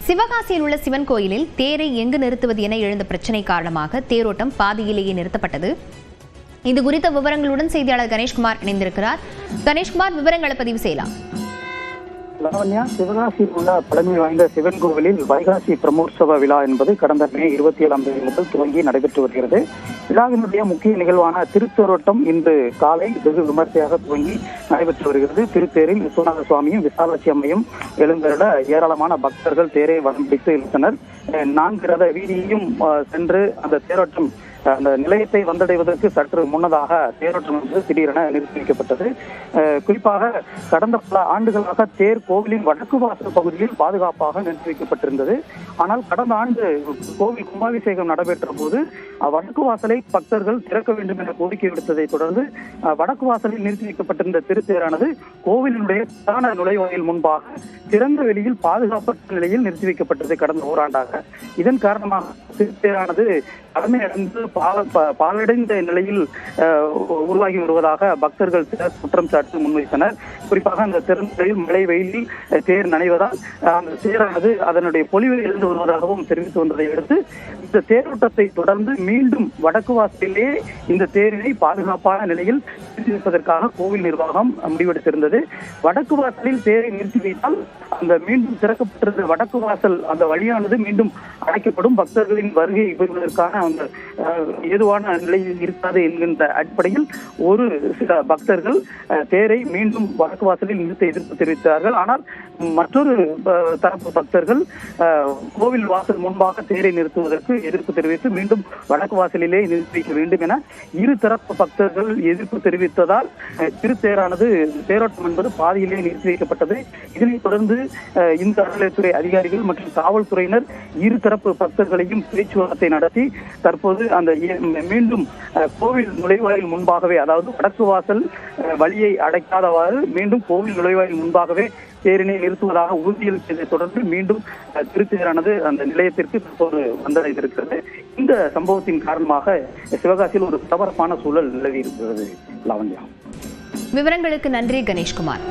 சிவகாசியில் உள்ள சிவன் கோயிலில் தேரை எங்கு நிறுத்துவது என எழுந்த பிரச்சினை காரணமாக தேரோட்டம் பாதியிலேயே நிறுத்தப்பட்டது. இது குறித்த விவரங்களுடன் செய்தியாளர் கணேஷ்குமார் இணைந்திருக்கிறார். கணேஷ்குமார், விவரங்களை பதிவு செய்யலாம். லாவண்யா, சிவகாசியில் உள்ள பழமை வாய்ந்த சிவன் கோவிலில் வைகாசி பிரமோற்சவ விழா என்பது கடந்த மே 27ஆம் தேதி முதல் துவங்கி நடைபெற்று வருகிறது. விழாவினுடைய முக்கிய நிகழ்வான திருத்தேரோட்டம் இன்று காலை வெகு விமர்சையாக துவங்கி நடைபெற்று வருகிறது. திருத்தேரில் விஸ்வநாத சுவாமியும் விசாலாட்சி அம்மையும் எழுந்தருள ஏராளமான பக்தர்கள் தேரை வடம் பிடித்து இழுத்தனர். 4 ரத வீதியையும் சென்று அந்த தேரோட்டம் அந்த நிலையத்தை வந்தடைவதற்கு சற்று முன்னதாக தேரோட்டம் வந்து திடீரென நிறுத்தி வைக்கப்பட்டது. குறிப்பாக கடந்த பல ஆண்டுகளாக தேர் கோவிலின் வடக்கு வாசல் பகுதியில் பாதுகாப்பாக நிறுத்தி வைக்கப்பட்டிருந்தது. ஆனால் கடந்த ஆண்டு கோவில் கும்பாபிஷேகம் நடைபெற்ற போது வடக்கு வாசலை பக்தர்கள் திறக்க வேண்டும் என கோரிக்கை விடுத்ததை தொடர்ந்து வடக்கு வாசலில் நிறுத்தி வைக்கப்பட்டிருந்த திருத்தேரானது கோவிலினுடைய பிரதான நுழைவாயில் முன்பாக திறந்த வெளியில் பாதுகாப்பற்ற நிலையில் நிறுத்தி வைக்கப்பட்டது கடந்த ஓராண்டாக. இதன் காரணமாக திருத்தேரானது கடமையடைந்து பாலடைந்த நிலையில் உருவாகி வருவதாக பக்தர்கள் குற்றம் சாட்டி முன்வைத்தனர். குறிப்பாக அந்த திறந்த மழை வெயிலில் தேர் நனைவதால் அந்த தேரானது அதனுடைய பொலிவை இழந்து வருவதாகவும் தெரிவித்து வந்ததை அடுத்து இந்த தேரோட்டத்தை தொடர்ந்து மீண்டும் வடக்கு வாசலிலே இந்த தேரினை பாதுகாப்பான நிலையில் நிறுத்தி வைப்பதற்காக கோவில் நிர்வாகம் முடிவெடுத்திருந்தது. வடக்கு வாசலில் தேரை நிறுத்தி வைத்தால் அந்த மீண்டும் திறக்கப்பட்டிருந்த வடக்கு வாசல் அந்த வழியானது மீண்டும் அடைக்கப்படும், பக்தர்களின் வருகை பெறுவதற்கான அந்த ஏதுவான நிலையில் இருக்காது என்கின்ற அடிப்படையில் ஒரு சில பக்தர்கள் தேரை மீண்டும் வடக்கு வாசலில் நிறுத்த எதிர்ப்பு தெரிவித்தார்கள். ஆனால் மற்றொரு தரப்பு பக்தர்கள் கோவில் வாசல் முன்பாக தேரை நிறுத்துவதற்கு எதிர்ப்பு தெரிவித்து மீண்டும் வடக்கு வாசலிலே நிறுத்தி வைக்க வேண்டும் என இரு தரப்பு பக்தர்கள் எதிர்ப்பு தெரிவித்ததால் திருத்தேரானது தேரோட்டம் என்பது பாதியிலே நிறுத்தி வைக்கப்பட்டது. இதனைத் தொடர்ந்து இந்த அறநிலையத்துறை அதிகாரிகள் மற்றும் காவல்துறையினர் இரு தரப்பு பக்தர்களையும் பேச்சுவார்த்தை நடத்தி தற்போது அந்த மீண்டும் கோவில் நுழைவாயில் முன்பாகவே, அதாவது வடக்கு வாசல் வழியை அடைக்காதவாறு மீண்டும் கோவில் நுழைவாயில் முன்பாகவே தேரினை நிறுத்துவதாக உறுதியளித்ததை தொடர்ந்து மீண்டும் திருத்தேரானது அந்த நிலையத்திற்கு தற்போது வந்தடைந்திருக்கிறது. இந்த சம்பவத்தின் காரணமாக சிவகாசியில் ஒரு பரபரப்பான சூழல் நிலவி இருக்கிறது. லாவண்யா, விவரங்களுக்கு நன்றி கணேஷ்குமார்.